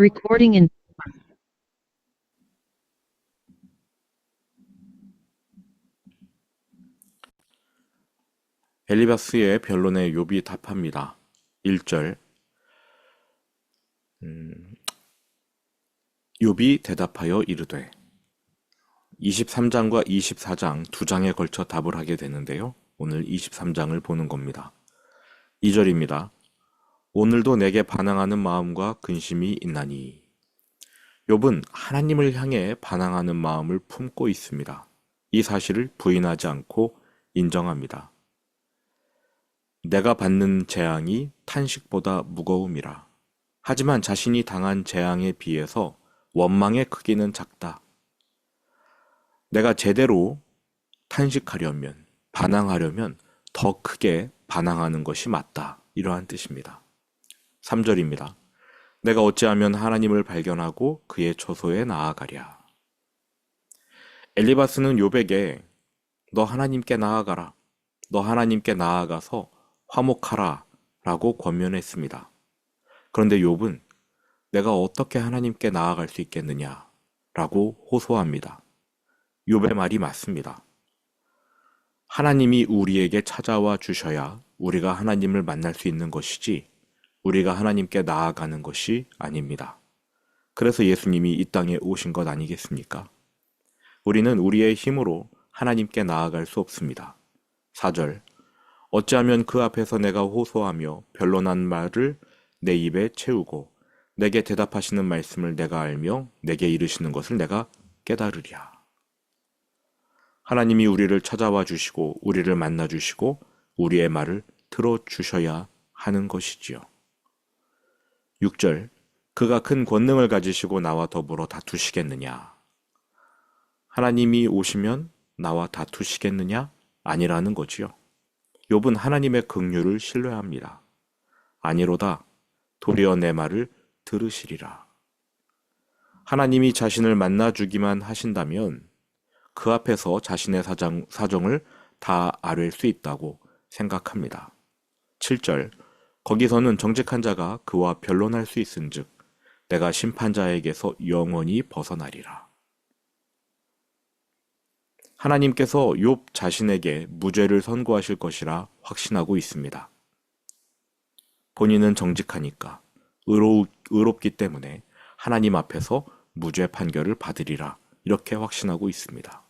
Recording in 엘리바스의 변론에 욥이 답합니다. 1절. 욥이 대답하여 이르되 23장과 24장 두 장에 걸쳐 답을 하게 되는데요. 오늘 23장을 보는 겁니다. 2절입니다. 오늘도 내게 반항하는 마음과 근심이 있나니. 욥은 하나님을 향해 반항하는 마음을 품고 있습니다. 이 사실을 부인하지 않고 인정합니다. 내가 받는 재앙이 탄식보다 무거움이라. 하지만 자신이 당한 재앙에 비해서 원망의 크기는 작다. 내가 제대로 탄식하려면, 반항하려면 더 크게 반항하는 것이 맞다. 이러한 뜻입니다. 3절입니다. 내가 어찌하면 하나님을 발견하고 그의 처소에 나아가랴. 엘리바스는 욥에게 너 하나님께 나아가라. 너 하나님께 나아가서 화목하라 라고 권면했습니다. 그런데 욥은 내가 어떻게 하나님께 나아갈 수 있겠느냐 라고 호소합니다. 욥의 말이 맞습니다. 하나님이 우리에게 찾아와 주셔야 우리가 하나님을 만날 수 있는 것이지 우리가 하나님께 나아가는 것이 아닙니다. 그래서 예수님이 이 땅에 오신 것 아니겠습니까? 우리는 우리의 힘으로 하나님께 나아갈 수 없습니다. 4절. 어찌하면 그 앞에서 내가 호소하며 변론한 말을 내 입에 채우고 내게 대답하시는 말씀을 내가 알며 내게 이르시는 것을 내가 깨달으랴. 하나님이 우리를 찾아와 주시고 우리를 만나 주시고 우리의 말을 들어주셔야 하는 것이지요. 6절. 그가 큰 권능을 가지시고 나와 더불어 다투시겠느냐. 하나님이 오시면 나와 다투시겠느냐? 아니라는 거지요. 욥은 하나님의 긍휼을 신뢰합니다. 아니로다 도리어 내 말을 들으시리라. 하나님이 자신을 만나주기만 하신다면 그 앞에서 자신의 사정을 다 아뢰 수 있다고 생각합니다. 7절. 거기서는 정직한 자가 그와 변론할 수 있은즉 내가 심판자에게서 영원히 벗어나리라. 하나님께서 욥 자신에게 무죄를 선고하실 것이라 확신하고 있습니다. 본인은 정직하니까 의롭기 때문에 하나님 앞에서 무죄 판결을 받으리라 이렇게 확신하고 있습니다.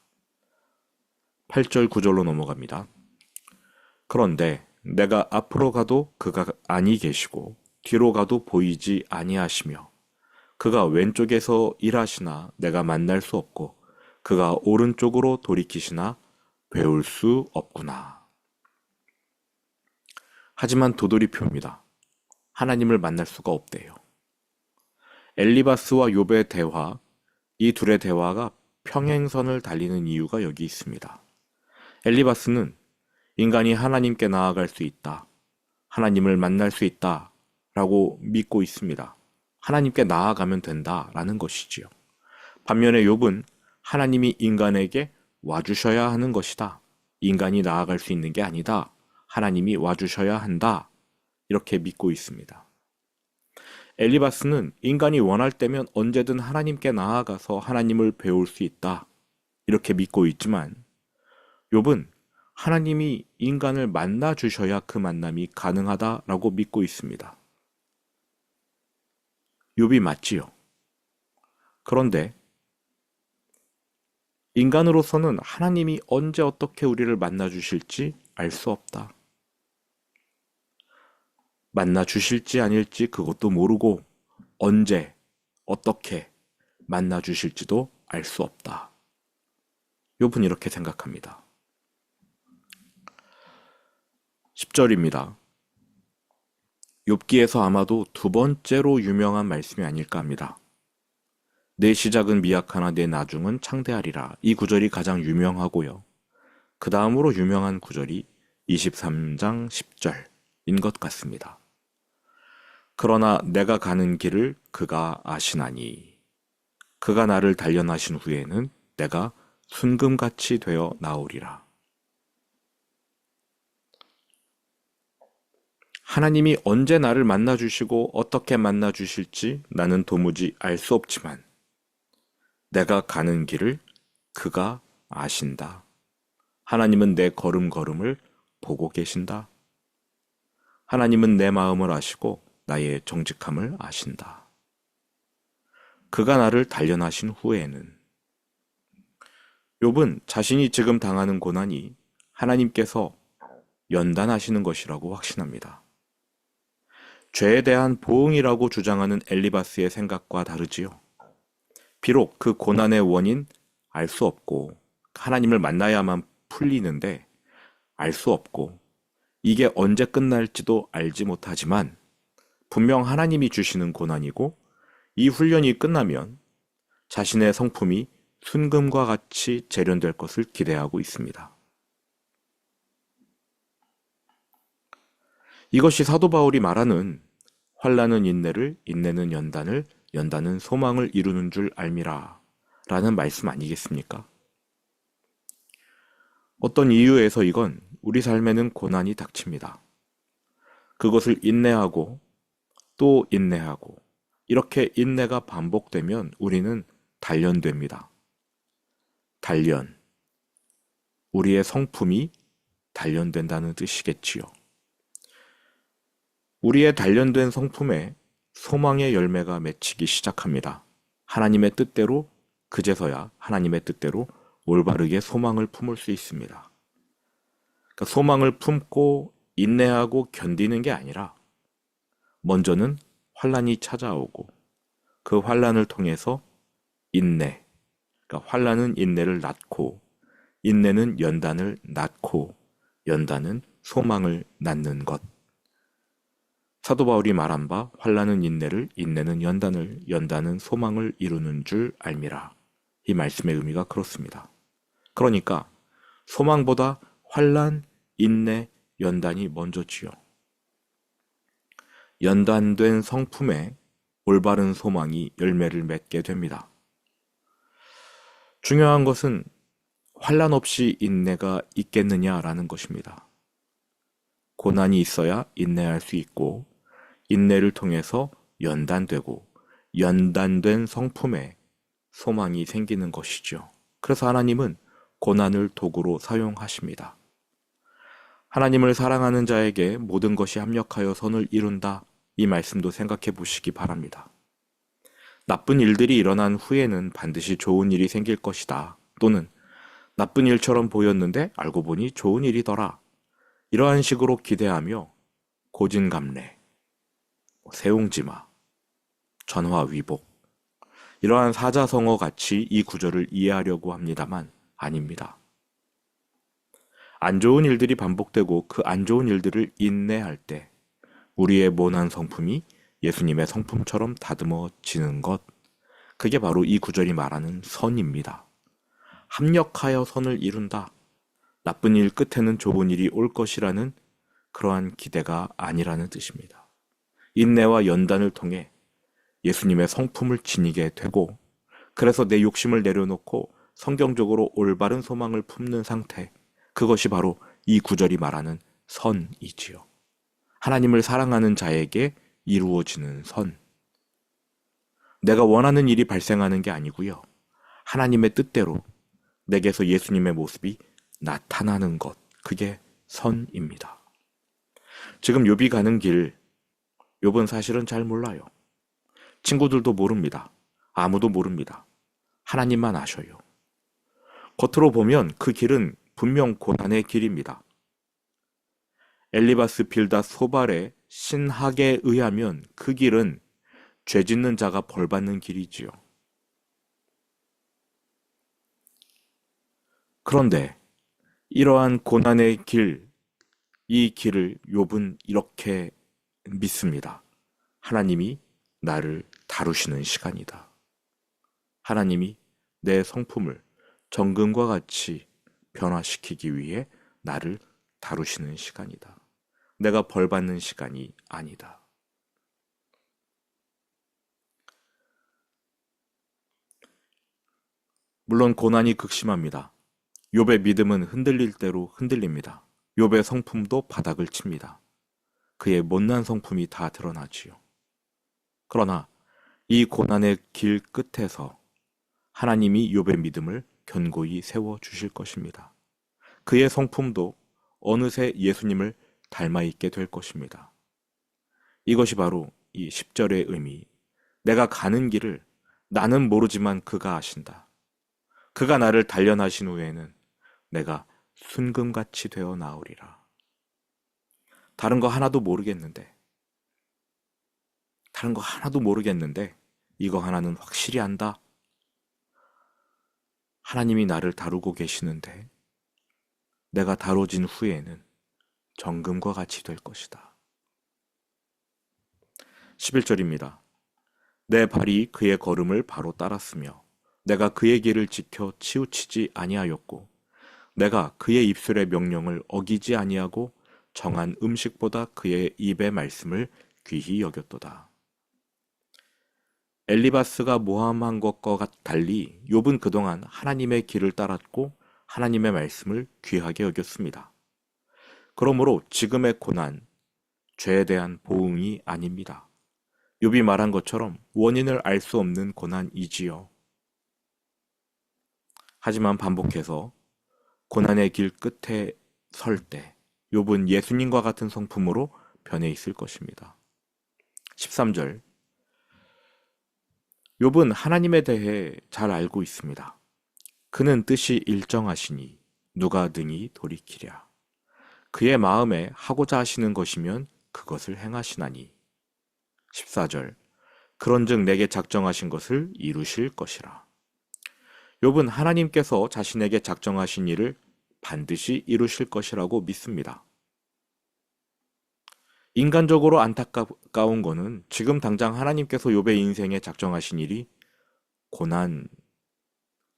8절 9절로 넘어갑니다. 그런데 내가 앞으로 가도 그가 아니 계시고 뒤로 가도 보이지 아니하시며 그가 왼쪽에서 일하시나 내가 만날 수 없고 그가 오른쪽으로 돌이키시나 배울 수 없구나. 하지만 도돌이표입니다. 하나님을 만날 수가 없대요. 엘리바스와 욥의 대화, 이 둘의 대화가 평행선을 달리는 이유가 여기 있습니다. 엘리바스는 인간이 하나님께 나아갈 수 있다, 하나님을 만날 수 있다 라고 믿고 있습니다. 하나님께 나아가면 된다라는 것이지요. 반면에 욥은 하나님이 인간에게 와주셔야 하는 것이다. 인간이 나아갈 수 있는 게 아니다. 하나님이 와주셔야 한다. 이렇게 믿고 있습니다. 엘리바스는 인간이 원할 때면 언제든 하나님께 나아가서 하나님을 배울 수 있다. 이렇게 믿고 있지만 욥은 하나님이 인간을 만나 주셔야 그 만남이 가능하다라고 믿고 있습니다. 욥이 맞지요. 그런데 인간으로서는 하나님이 언제 어떻게 우리를 만나 주실지 알 수 없다. 만나 주실지 아닐지 그것도 모르고 언제 어떻게 만나 주실지도 알 수 없다. 욥은 이렇게 생각합니다. 10절입니다. 욥기에서 아마도 두 번째로 유명한 말씀이 아닐까 합니다. 내 시작은 미약하나 내 나중은 창대하리라. 이 구절이 가장 유명하고요. 그 다음으로 유명한 구절이 23장 10절인 것 같습니다. 그러나 내가 가는 길을 그가 아시나니 그가 나를 단련하신 후에는 내가 순금같이 되어 나오리라. 하나님이 언제 나를 만나 주시고 어떻게 만나 주실지 나는 도무지 알 수 없지만 내가 가는 길을 그가 아신다. 하나님은 내 걸음걸음을 보고 계신다. 하나님은 내 마음을 아시고 나의 정직함을 아신다. 그가 나를 단련하신 후에는 욥은 자신이 지금 당하는 고난이 하나님께서 연단하시는 것이라고 확신합니다. 죄에 대한 보응이라고 주장하는 엘리바스의 생각과 다르지요. 비록 그 고난의 원인 알 수 없고 하나님을 만나야만 풀리는데 알 수 없고 이게 언제 끝날지도 알지 못하지만 분명 하나님이 주시는 고난이고 이 훈련이 끝나면 자신의 성품이 순금과 같이 재련될 것을 기대하고 있습니다. 이것이 사도 바울이 말하는 환난은 인내를, 인내는 연단을, 연단은 소망을 이루는 줄 알미라 라는 말씀 아니겠습니까? 어떤 이유에서 이건 우리 삶에는 고난이 닥칩니다. 그것을 인내하고 또 인내하고 이렇게 인내가 반복되면 우리는 단련됩니다. 단련. 우리의 성품이 단련된다는 뜻이겠지요. 우리의 단련된 성품에 소망의 열매가 맺히기 시작합니다. 하나님의 뜻대로, 그제서야 하나님의 뜻대로 올바르게 소망을 품을 수 있습니다. 그러니까 소망을 품고 인내하고 견디는 게 아니라 먼저는 환난이 찾아오고 그 환난을 통해서 인내, 그러니까 환난은 인내를 낳고 인내는 연단을 낳고 연단은 소망을 낳는 것. 사도 바울이 말한 바 환난은 인내를, 인내는 연단을, 연단은 소망을 이루는 줄 알미라. 이 말씀의 의미가 그렇습니다. 그러니까 소망보다 환난, 인내, 연단이 먼저지요. 연단된 성품에 올바른 소망이 열매를 맺게 됩니다. 중요한 것은 환난 없이 인내가 있겠느냐라는 것입니다. 고난이 있어야 인내할 수 있고 인내를 통해서 연단되고 연단된 성품에 소망이 생기는 것이죠. 그래서 하나님은 고난을 도구로 사용하십니다. 하나님을 사랑하는 자에게 모든 것이 합력하여 선을 이룬다. 이 말씀도 생각해 보시기 바랍니다. 나쁜 일들이 일어난 후에는 반드시 좋은 일이 생길 것이다. 또는 나쁜 일처럼 보였는데 알고 보니 좋은 일이더라. 이러한 식으로 기대하며 고진감래, 세옹지마, 전화위복 이러한 사자성어 같이 이 구절을 이해하려고 합니다만 아닙니다. 안 좋은 일들이 반복되고 그 안 좋은 일들을 인내할 때 우리의 모난 성품이 예수님의 성품처럼 다듬어지는 것, 그게 바로 이 구절이 말하는 선입니다. 합력하여 선을 이룬다. 나쁜 일 끝에는 좋은 일이 올 것이라는 그러한 기대가 아니라는 뜻입니다. 인내와 연단을 통해 예수님의 성품을 지니게 되고 그래서 내 욕심을 내려놓고 성경적으로 올바른 소망을 품는 상태, 그것이 바로 이 구절이 말하는 선이지요. 하나님을 사랑하는 자에게 이루어지는 선. 내가 원하는 일이 발생하는 게 아니고요. 하나님의 뜻대로 내게서 예수님의 모습이 나타나는 것, 그게 선입니다. 지금 욥이 가는 길, 욥은 사실은 잘 몰라요. 친구들도 모릅니다. 아무도 모릅니다. 하나님만 아셔요. 겉으로 보면 그 길은 분명 고난의 길입니다. 엘리바스 빌닷 소발의 신학에 의하면 그 길은 죄 짓는 자가 벌받는 길이지요. 그런데 이러한 고난의 길, 이 길을 욥은 이렇게 믿습니다. 하나님이 나를 다루시는 시간이다. 하나님이 내 성품을 정금과 같이 변화시키기 위해 나를 다루시는 시간이다. 내가 벌받는 시간이 아니다. 물론 고난이 극심합니다. 욥의 믿음은 흔들릴 대로 흔들립니다. 욥의 성품도 바닥을 칩니다. 그의 못난 성품이 다 드러나지요. 그러나 이 고난의 길 끝에서 하나님이 욥의 믿음을 견고히 세워 주실 것입니다. 그의 성품도 어느새 예수님을 닮아 있게 될 것입니다. 이것이 바로 이 10절의 의미. 내가 가는 길을 나는 모르지만 그가 아신다. 그가 나를 단련하신 후에는 내가 순금같이 되어 나오리라. 다른 거 하나도 모르겠는데 이거 하나는 확실히 안다. 하나님이 나를 다루고 계시는데 내가 다뤄진 후에는 정금과 같이 될 것이다. 11절입니다. 내 발이 그의 걸음을 바로 따랐으며 내가 그의 길을 지켜 치우치지 아니하였고 내가 그의 입술의 명령을 어기지 아니하고 정한 음식보다 그의 입의 말씀을 귀히 여겼도다. 엘리바스가 모함한 것과 달리 욥은 그동안 하나님의 길을 따랐고 하나님의 말씀을 귀하게 여겼습니다. 그러므로 지금의 고난, 죄에 대한 보응이 아닙니다. 욥이 말한 것처럼 원인을 알 수 없는 고난이지요. 하지만 반복해서 고난의 길 끝에 설 때 욥은 예수님과 같은 성품으로 변해 있을 것입니다. 13절. 욥은 하나님에 대해 잘 알고 있습니다. 그는 뜻이 일정하시니 누가 능히 돌이키랴. 그의 마음에 하고자 하시는 것이면 그것을 행하시나니. 14절. 그런즉 내게 작정하신 것을 이루실 것이라. 욥은 하나님께서 자신에게 작정하신 일을 반드시 이루실 것이라고 믿습니다. 인간적으로 안타까운 거는 지금 당장 하나님께서 욥의 인생에 작정하신 일이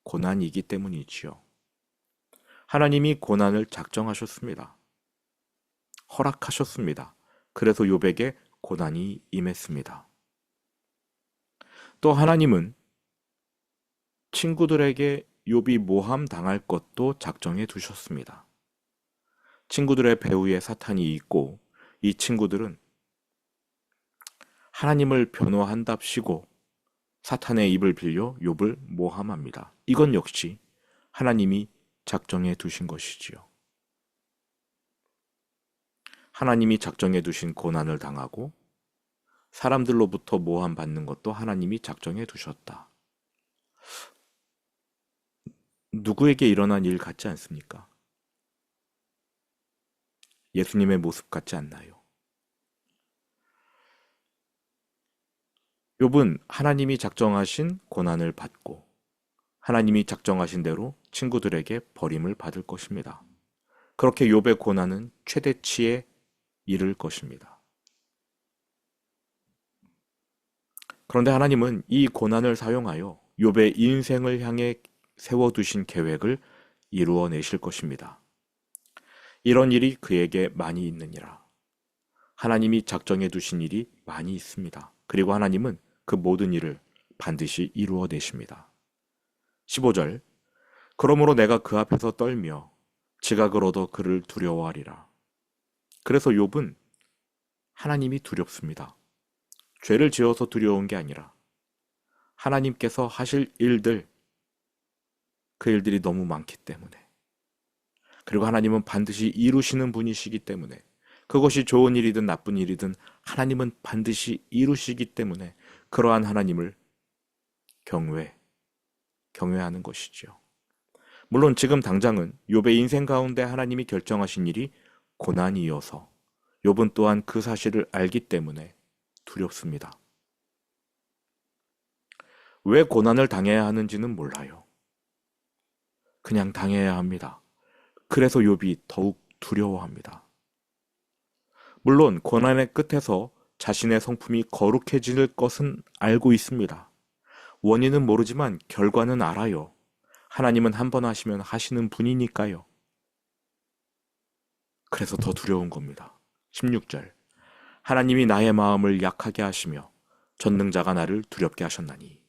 고난이기 때문이지요. 하나님이 고난을 작정하셨습니다. 허락하셨습니다. 그래서 욥에게 고난이 임했습니다. 또 하나님은 친구들에게 욥이 모함 당할 것도 작정해 두셨습니다. 친구들의 배후에 사탄이 있고 이 친구들은 하나님을 변호한답시고 사탄의 입을 빌려 욥을 모함합니다. 이건 역시 하나님이 작정해 두신 것이지요. 하나님이 작정해 두신 고난을 당하고 사람들로부터 모함받는 것도 하나님이 작정해 두셨다. 누구에게 일어난 일 같지 않습니까? 예수님의 모습 같지 않나요? 욥은 하나님이 작정하신 고난을 받고 하나님이 작정하신 대로 친구들에게 버림을 받을 것입니다. 그렇게 욥의 고난은 최대치에 이를 것입니다. 그런데 하나님은 이 고난을 사용하여 욥의 인생을 향해 세워두신 계획을 이루어내실 것입니다. 이런 일이 그에게 많이 있느니라. 하나님이 작정해 두신 일이 많이 있습니다. 그리고 하나님은 그 모든 일을 반드시 이루어내십니다. 15절. 그러므로 내가 그 앞에서 떨며 지각을 얻어 그를 두려워하리라. 그래서 욥은 하나님이 두렵습니다. 죄를 지어서 두려운 게 아니라 하나님께서 하실 일들, 그 일들이 너무 많기 때문에, 그리고 하나님은 반드시 이루시는 분이시기 때문에, 그것이 좋은 일이든 나쁜 일이든 하나님은 반드시 이루시기 때문에 그러한 하나님을 경외하는 것이지요. 물론 지금 당장은 욥의 인생 가운데 하나님이 결정하신 일이 고난이어서 욥은 또한 그 사실을 알기 때문에 두렵습니다. 왜 고난을 당해야 하는지는 몰라요. 그냥 당해야 합니다. 그래서 욥이 더욱 두려워합니다. 물론 고난의 끝에서 자신의 성품이 거룩해질 것은 알고 있습니다. 원인은 모르지만 결과는 알아요. 하나님은 한 번 하시면 하시는 분이니까요. 그래서 더 두려운 겁니다. 16절. 하나님이 나의 마음을 약하게 하시며 전능자가 나를 두렵게 하셨나니.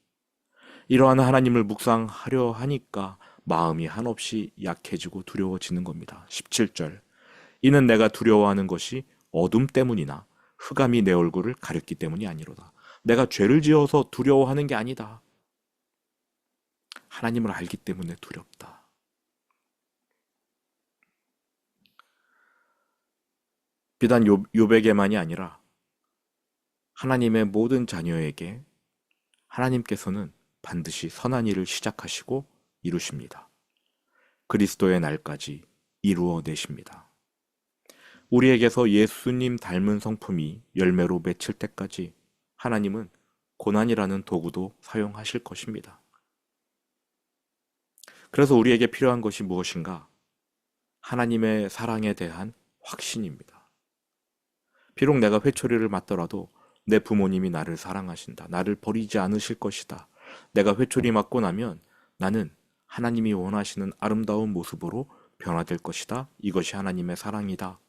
이러한 하나님을 묵상하려 하니까 마음이 한없이 약해지고 두려워지는 겁니다. 17절. 이는 내가 두려워하는 것이 어둠 때문이나 흑암이 내 얼굴을 가렸기 때문이 아니로다. 내가 죄를 지어서 두려워하는 게 아니다. 하나님을 알기 때문에 두렵다. 비단 욥에게만이 아니라 하나님의 모든 자녀에게 하나님께서는 반드시 선한 일을 시작하시고 이루십니다. 그리스도의 날까지 이루어내십니다. 우리에게서 예수님 닮은 성품이 열매로 맺힐 때까지 하나님은 고난이라는 도구도 사용하실 것입니다. 그래서 우리에게 필요한 것이 무엇인가? 하나님의 사랑에 대한 확신입니다. 비록 내가 회초리를 맞더라도 내 부모님이 나를 사랑하신다. 나를 버리지 않으실 것이다. 내가 회초리 맞고 나면 나는 하나님이 원하시는 아름다운 모습으로 변화될 것이다. 이것이 하나님의 사랑이다.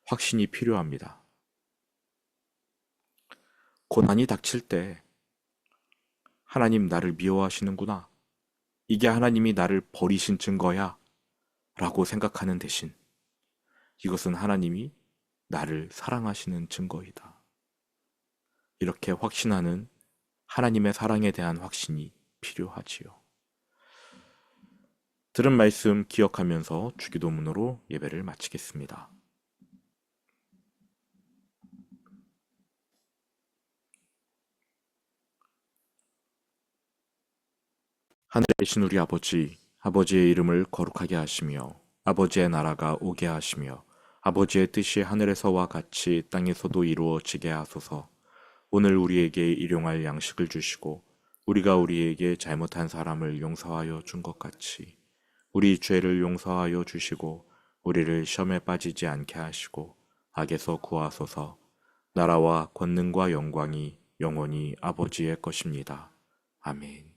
확신이 필요합니다. 고난이 닥칠 때 하나님 나를 미워하시는구나. 이게 하나님이 나를 버리신 증거야. 라고 생각하는 대신 이것은 하나님이 나를 사랑하시는 증거이다. 이렇게 확신하는 하나님의 사랑에 대한 확신이 필요하지요. 들은 말씀 기억하면서 주기도문으로 예배를 마치겠습니다. 하늘에 계신 우리 아버지, 아버지의 이름을 거룩하게 하시며 아버지의 나라가 오게 하시며 아버지의 뜻이 하늘에서와 같이 땅에서도 이루어지게 하소서. 오늘 우리에게 일용할 양식을 주시고 우리가 우리에게 잘못한 사람을 용서하여 준 것 같이 우리 죄를 용서하여 주시고 우리를 시험에 빠지지 않게 하시고 악에서 구하소서. 나라와 권능과 영광이 영원히 아버지의 것입니다. 아멘.